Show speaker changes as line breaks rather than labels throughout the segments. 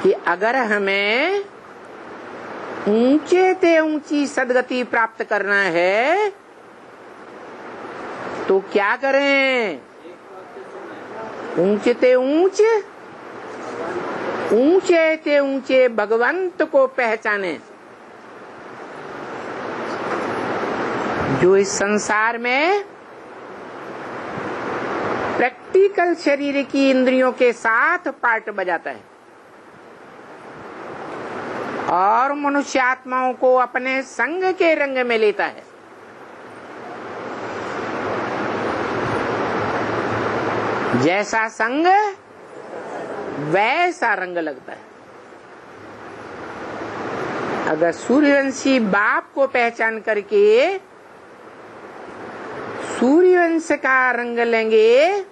कि अगर हमें ऊंचे ते ऊंची सदगति प्राप्त करना है तो क्या करें? ऊंचे ते ऊंचे भगवंत को पहचाने, जो इस संसार में प्रैक्टिकल शरीर की इंद्रियों के साथ पार्ट बजाता है और मनुष्य आत्माओं को अपने संग के रंग में लेता है। जैसा संग वैसा रंग लगता है। अगर सूर्यवंशी बाप को पहचान करके सूर्यवंश का रंग लेंगे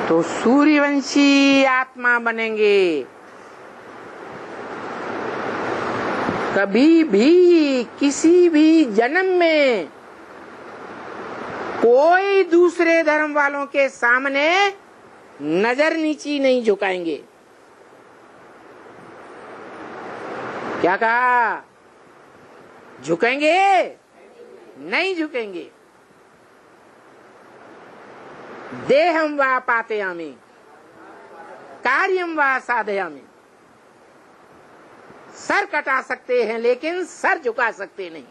तो सूर्यवंशी आत्मा बनेंगे। कभी भी किसी भी जन्म में कोई दूसरे धर्म वालों के सामने नजर नीची नहीं झुकाएंगे। क्या कहा? झुकेंगे? नहीं झुकेंगे। देहम वा पातयामि कार्यम वा साधयामि। सर कटा सकते हैं लेकिन सर झुका सकते नहीं।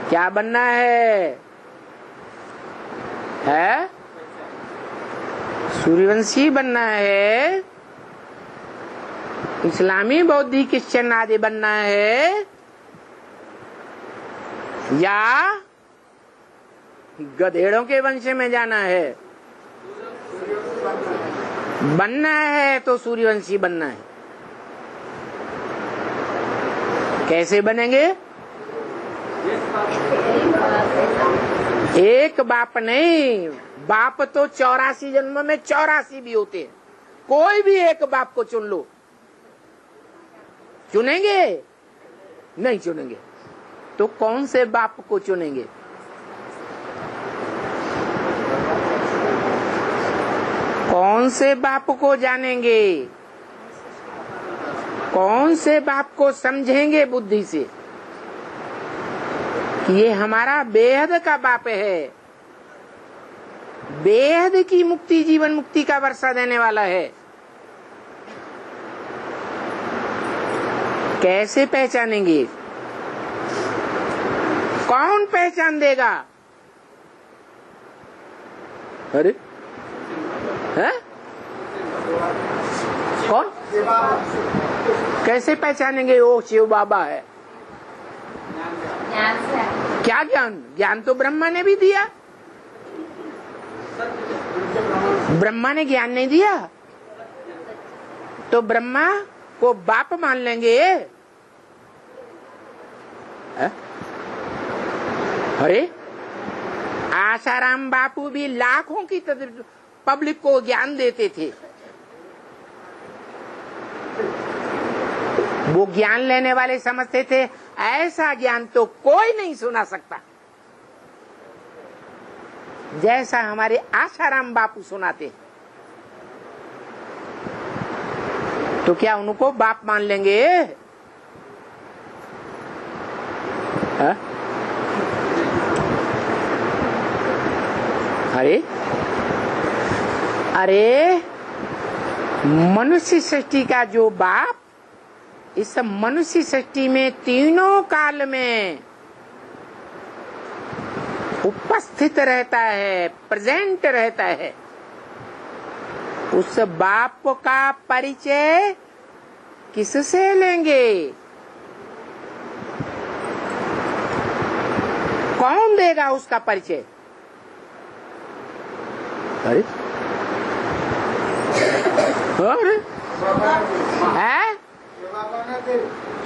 क्या बनना है? सूर्यवंशी बनना है, इस्लामी बौद्धी क्रिश्चियन आदि बनना है, या गधेड़ों के वंश में जाना है? बनना है तो सूर्यवंशी बनना है। कैसे बनेंगे? एक बाप नहीं, बाप तो 84 जन्म में 84 भी होते हैं। कोई भी एक बाप को चुन लो। चुनेंगे? नहीं चुनेंगे। तो कौन से बाप को चुनेंगे? कौन से बाप को जानेंगे? कौन से बाप को समझेंगे बुद्धि से? ये हमारा बेहद का बाप है, बेहद की मुक्ति, जीवन मुक्ति का वर्षा देने वाला है। कैसे पहचानेंगे? कौन पहचान देगा? अरे है? कौन? कैसे पहचानेंगे वो शिव बाबा है? क्या ज्ञान? ज्ञान तो ब्रह्मा ने भी दिया। ब्रह्मा ने ज्ञान नहीं दिया तो ब्रह्मा को बाप मान लेंगे? अरे आसाराम बापू भी लाखों की पब्लिक को ज्ञान देते थे। वो ज्ञान लेने वाले समझते थे ऐसा ज्ञान तो कोई नहीं सुना सकता जैसा हमारे आसाराम बापू सुनाते। तो क्या उनको बाप मान लेंगे? अरे अरे मनुष्य सृष्टि का जो बाप इस मनुष्य सृष्टि में तीनों काल में उपस्थित रहता है, प्रेजेंट रहता है, उस बाप का परिचय किससे लेंगे? कौन देगा उसका परिचय? अरे अरे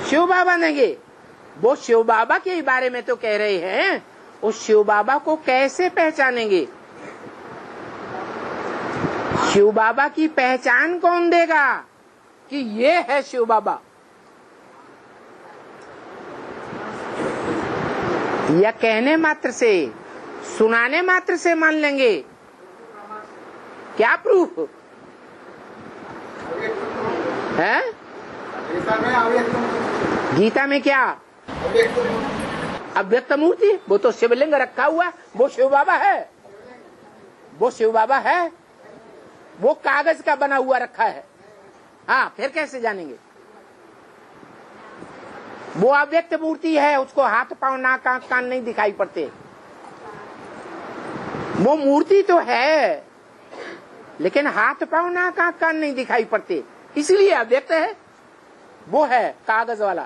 शिव बाबा देंगे। वो शिव बाबा के बारे में तो कह रहे हैं, उस शिव बाबा को कैसे पहचानेंगे? शिव बाबा की पहचान कौन देगा कि ये है शिव बाबा? या कहने मात्र से, सुनाने मात्र से मान लेंगे? क्या प्रूफ है? गीता में क्या अव्यक्त मूर्ति? वो तो शिवलिंग रखा हुआ, वो शिव बाबा है, वो शिव बाबा है, वो कागज का बना हुआ रखा है। हाँ, फिर कैसे जानेंगे? वो अव्यक्त मूर्ति है, उसको हाथ पांव नाक आंख कान नहीं दिखाई पड़ते। वो मूर्ति तो है लेकिन हाथ पांव नाक आंख कान नहीं दिखाई पड़ते, इसलिए अव्यक्त है। वो है कागज वाला,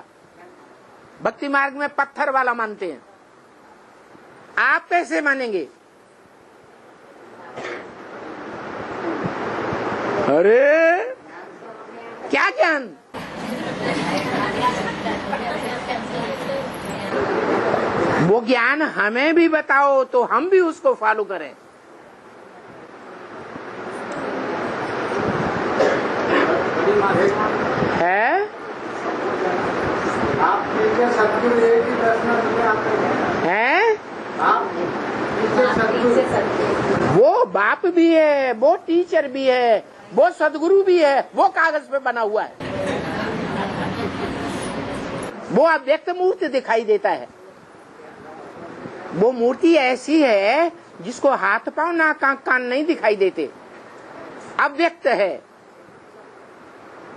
भक्ति मार्ग में पत्थर वाला मानते हैं। आप कैसे मानेंगे? अरे क्या ज्ञान? वो ज्ञान हमें भी बताओ तो हम भी उसको फॉलो करें। है
सदगुरु एक ही दर्शन में आते
हैं? वो बाप भी है, वो टीचर भी है, वो सदगुरु भी है, वो कागज पे बना हुआ है। वो अव्यक्त मूर्ति दिखाई देता है। वो मूर्ति ऐसी है जिसको हाथ पांव नाक आंख कान नहीं दिखाई देते, अव्यक्त है।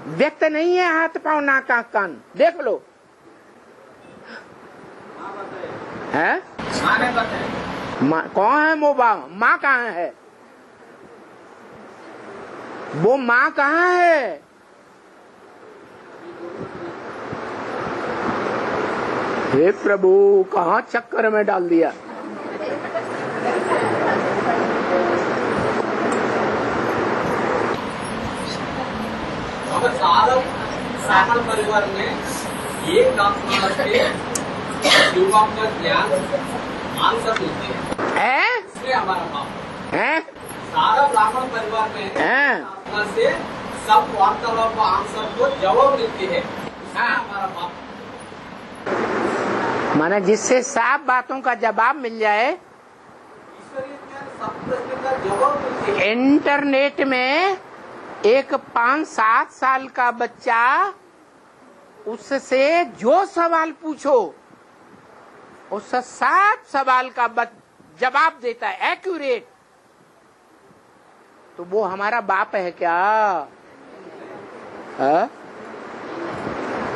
व्यक्त नहीं है हाथ पांव नाक आंख कान। देख लो है? कौन है वो? माँ कहाँ है? वो माँ कहाँ है? हे प्रभु, कहाँ चक्कर में डाल दिया।
सामल परिवार में एक आत्मा से युवा का ज्ञान आंसर मिलते हैं। इसलिए हमारा बाप
है
सारा ब्राह्मण परिवार में आत्मा से सब वार्तालाप का आंसर को जवाब मिलती है। हमारा बाप
माने जिससे साफ बातों का जवाब मिल जाए।
ईश्वरीय ज्ञान सब प्रश्न का जवाब मिलती है।
इंटरनेट में एक 5-7 साल का बच्चा, उससे जो सवाल पूछो उस 7 सवाल का जवाब देता है एक्यूरेट। तो वो हमारा बाप है क्या? है?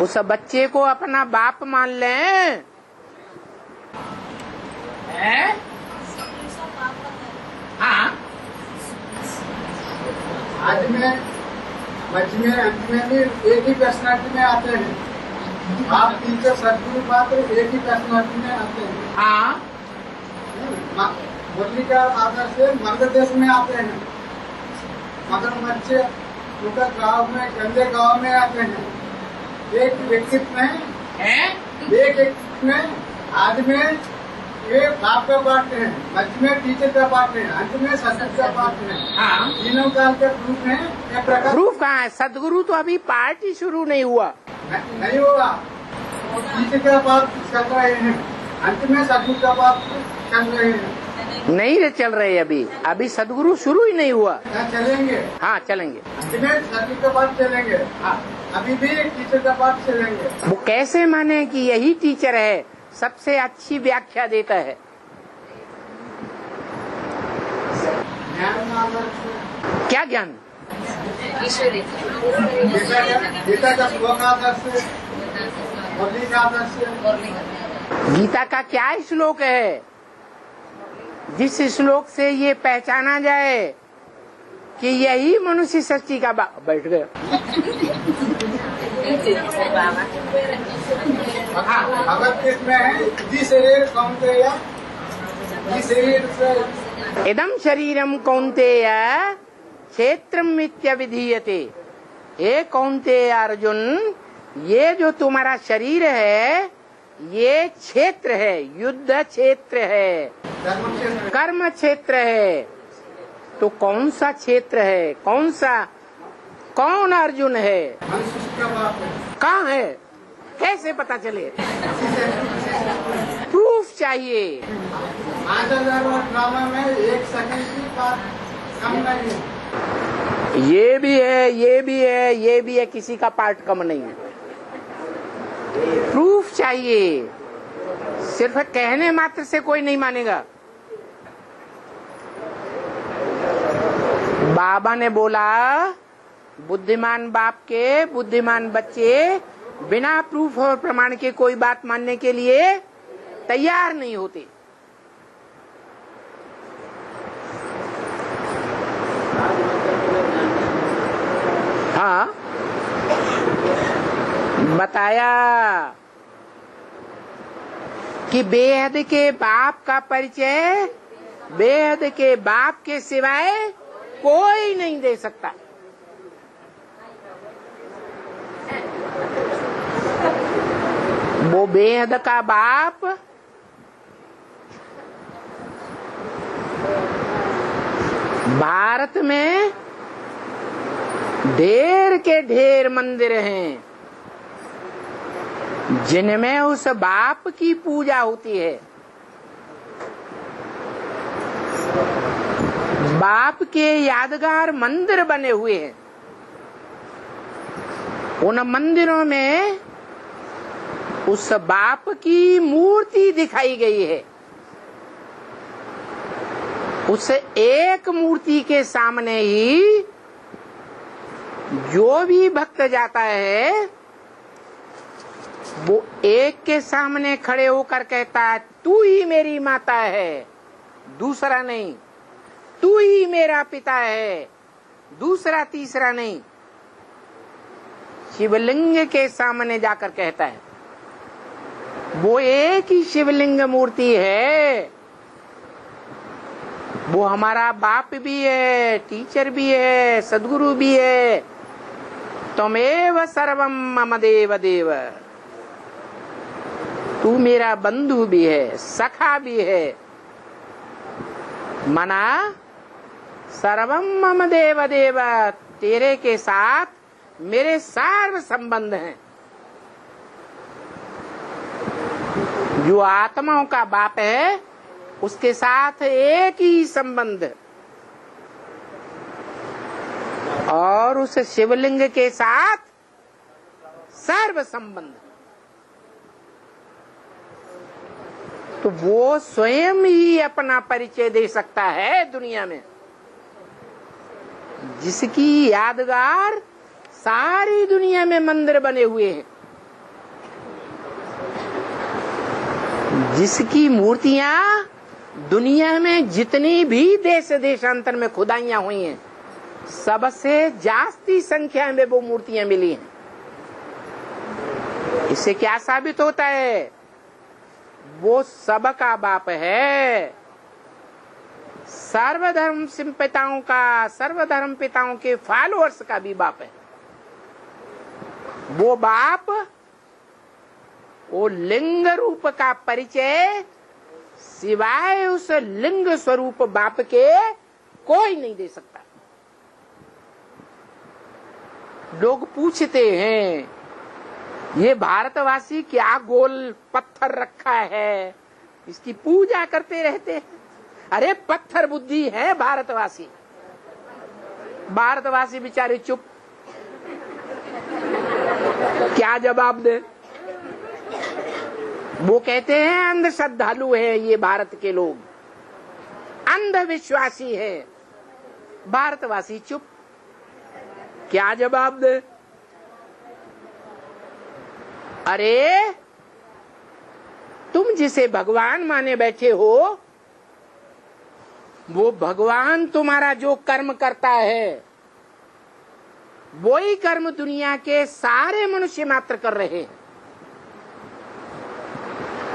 उस बच्चे को अपना बाप मान लें। हाँ,
आज में मध्य में अंत में भी एक ही पर्सनालिटी में आते हैं। आप टीचर सदगुरु पात्र एक ही पर्सनालिटी में आते हैं।
हाँ,
मुरली का आदर से मध्य देश में आते हैं, मगर बच्चे उनका गाँव में गंदे गाँव में आते हैं। एक व्यक्तित्व में एक में आज में ये बाप का पाठ है, मध्य में टीचर का पाठ है, अंत में सदगुरु का पाठ है।
हाँ।
तीनों काल के प्रूफ है। एक प्रकार
प्रूफ कहाँ है? सदगुरु तो अभी पार्ट ही शुरू नहीं हुआ।
नहीं होगा। टीचर का पाठ चल रहे हैं, अंत में सदगुरु का पाठ चल रहे हैं।
नहीं चल रहे अभी, अभी सदगुरु शुरू ही नहीं हुआ।
चलेंगे।
हाँ, चलेंगे।
अंत में सदगुरु का पाठ चलेंगे। अभी भी टीचर का पाठ चलेंगे।
वो कैसे माने कि यही टीचर है? सबसे अच्छी व्याख्या देता है। क्या ज्ञान?
गीता का श्लोक आदर्श से, मुरली का आदर्श से।
गीता का क्या श्लोक है जिस श्लोक से ये पहचाना जाए कि यही मनुष्य सृष्टि का बैठ गया?
भगवत में है जी शरीर कौन्तेय, जी शरीर से
इदम शरीरम कौन्तेय क्षेत्रम इत्यभिधीयते। हे कौन्तेय अर्जुन, ये जो तुम्हारा शरीर है ये क्षेत्र है, युद्ध क्षेत्र है, कर्म क्षेत्र है। तो कौन सा क्षेत्र है? कौन सा? कौन अर्जुन है? कहाँ है? कैसे पता चले? प्रूफ चाहिए।
5000 ड्रामा में 1 सेकंड की बात कम नहीं है।
ये भी है, ये भी है, ये भी है, किसी का पार्ट कम नहीं है। प्रूफ चाहिए, सिर्फ कहने मात्र से कोई नहीं मानेगा। बाबा ने बोला बुद्धिमान बाप के बुद्धिमान बच्चे बिना प्रूफ और प्रमाण के कोई बात मानने के लिए तैयार नहीं होते। हाँ, बताया कि बेहद के बाप का परिचय बेहद के बाप के सिवाय कोई नहीं दे सकता। वो बेहद का बाप भारत में ढेर के ढेर मंदिर हैं जिनमें उस बाप की पूजा होती है। बाप के यादगार मंदिर बने हुए हैं। उन मंदिरों में उस बाप की मूर्ति दिखाई गई है। उस एक मूर्ति के सामने ही जो भी भक्त जाता है वो एक के सामने खड़े होकर कहता है, तू ही मेरी माता है, दूसरा नहीं। तू ही मेरा पिता है, दूसरा तीसरा नहीं। शिवलिंग के सामने जाकर कहता है। वो एक ही शिवलिंग मूर्ति है। वो हमारा बाप भी है, टीचर भी है, सदगुरु भी है। त्वमेव सर्वम मम देव देव। तू मेरा बंधु भी है, सखा भी है। मना सर्वम मम देव देव, तेरे के साथ मेरे सर्व संबंध हैं। जो आत्माओं का बाप है उसके साथ एक ही संबंध, और उस शिवलिंग के साथ सर्व संबंध। तो वो स्वयं ही अपना परिचय दे सकता है दुनिया में, जिसकी यादगार सारी दुनिया में मंदिर बने हुए हैं, जिसकी मूर्तियां दुनिया में जितनी भी देश देशांतर में खुदाइयां हुई हैं, सबसे जास्ती संख्या में वो मूर्तियां मिली हैं। इससे क्या साबित होता है? वो सबका बाप है। सर्वधर्म पिताओं का, सर्वधर्म पिताओं के फॉलोअर्स का भी बाप है। वो बाप वो लिंग रूप का परिचय सिवाय उस लिंग स्वरूप बाप के कोई नहीं दे सकता। लोग पूछते हैं ये भारतवासी क्या गोल पत्थर रखा है, इसकी पूजा करते रहते हैं। अरे पत्थर बुद्धि है भारतवासी। भारतवासी बेचारे चुप, क्या जवाब दे? वो कहते हैं अंध श्रद्धालु है ये भारत के लोग, अंधविश्वासी है। भारतवासी चुप, क्या जवाब दे? अरे तुम जिसे भगवान माने बैठे हो, वो भगवान तुम्हारा जो कर्म करता है वही कर्म दुनिया के सारे मनुष्य मात्र कर रहे हैं।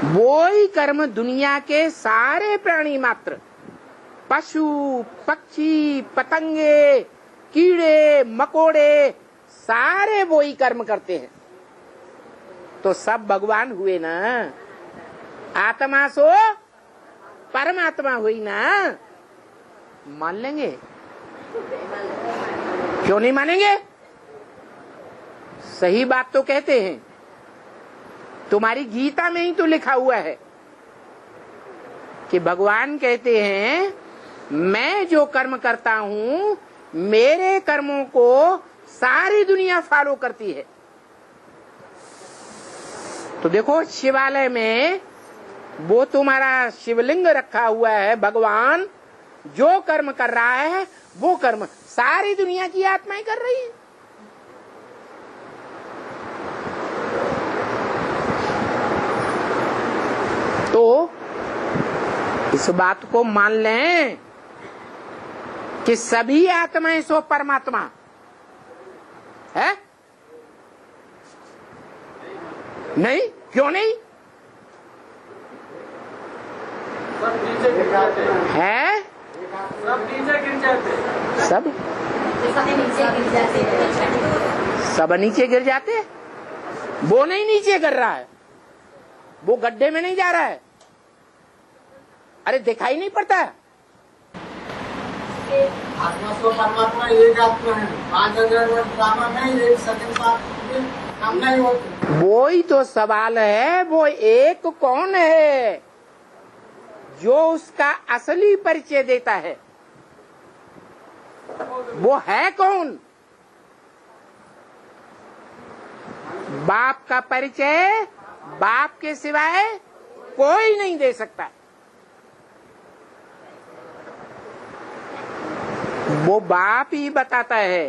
वही कर्म दुनिया के सारे प्राणी मात्र, पशु पक्षी पतंगे कीड़े मकोड़े, सारे वही कर्म करते हैं। तो सब भगवान हुए ना। आत्मा सो परमात्मा हुई ना। मान लेंगे? क्यों नहीं मानेंगे? सही बात तो कहते हैं। तुम्हारी गीता में ही तो लिखा हुआ है कि भगवान कहते हैं मैं जो कर्म करता हूं मेरे कर्मों को सारी दुनिया फॉलो करती है। तो देखो शिवालय में वो तुम्हारा शिवलिंग रखा हुआ है, भगवान जो कर्म कर रहा है वो कर्म सारी दुनिया की आत्माएं कर रही है। तो इस बात को मान लें कि सभी आत्माएं सो परमात्मा है? नहीं, क्यों नहीं है?
सब नीचे गिर जाते,
सब नीचे गिर जाते। वो नहीं नीचे गिर रहा है, वो गड्ढे में नहीं जा रहा है। अरे दिखाई नहीं पड़ता है?
आत्मा तो परमात्मा एक आत्मा है। 5000 वर्ष ड्रामा में एक सेकंड काम नहीं होती।
वो ही तो सवाल है, वो एक कौन है जो उसका असली परिचय देता है? वो है कौन? बाप का परिचय बाप के सिवाय कोई नहीं दे सकता। वो बाप ही बताता है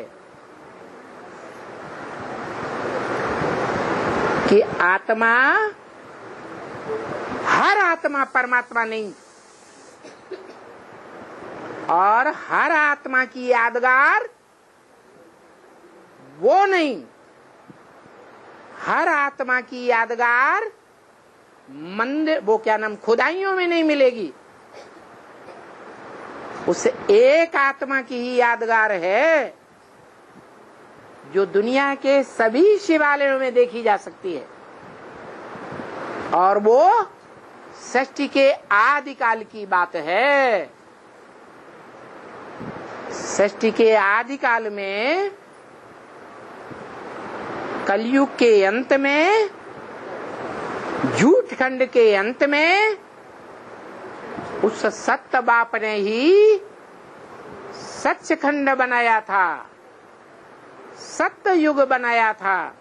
कि आत्मा, हर आत्मा परमात्मा नहीं, और हर आत्मा की यादगार वो नहीं। हर आत्मा की यादगार मंदिर, वो क्या नाम, खुदाइयों में नहीं मिलेगी। उस एक आत्मा की ही यादगार है जो दुनिया के सभी शिवालयों में देखी जा सकती है, और वो सृष्टि के आदिकाल की बात है। सृष्टि के आदिकाल में, कलयुग के अंत में, झूठ खंड के अंत में, उस सत्य बाप ने ही सच खंड बनाया था, सत्य युग बनाया था।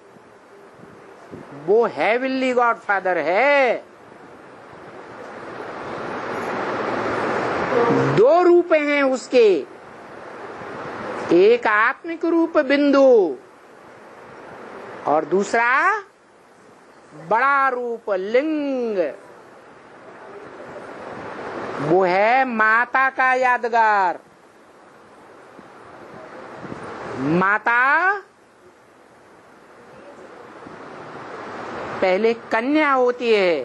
वो हेवनली गॉड फादर है। दो रूप हैं उसके, एक आत्मिक रूप बिंदु और दूसरा बड़ा रूप लिंग। वो है माता का यादगार। माता पहले कन्या होती है,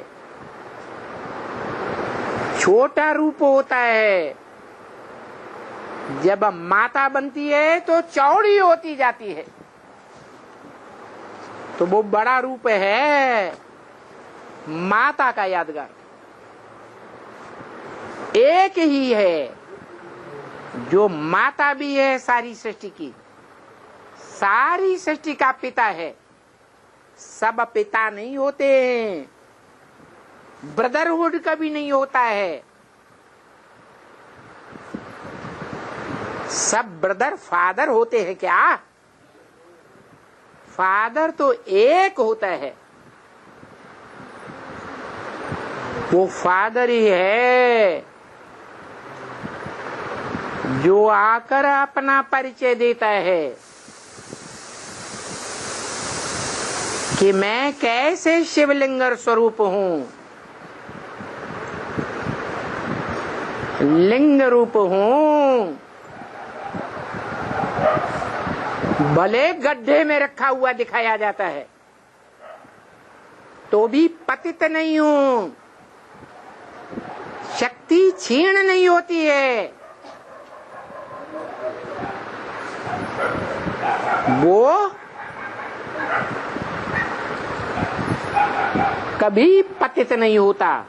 छोटा रूप होता है। जब माता बनती है तो चौड़ी होती जाती है, तो वो बड़ा रूप है माता का यादगार। एक ही है जो माता भी है सारी सृष्टि की, सारी सृष्टि का पिता है। सब पिता नहीं होते हैं, ब्रदरहुड कभी नहीं होता है। सब ब्रदर फादर होते हैं क्या? फादर तो एक होता है, वो फादर ही है जो आकर अपना परिचय देता है कि मैं कैसे शिवलिंग स्वरूप हूँ, लिंग रूप हूँ। भले गड्ढे में रखा हुआ दिखाया जाता है तो भी पतित नहीं हूँ, शक्ति क्षीण नहीं होती है। वो कभी पतित नहीं होता।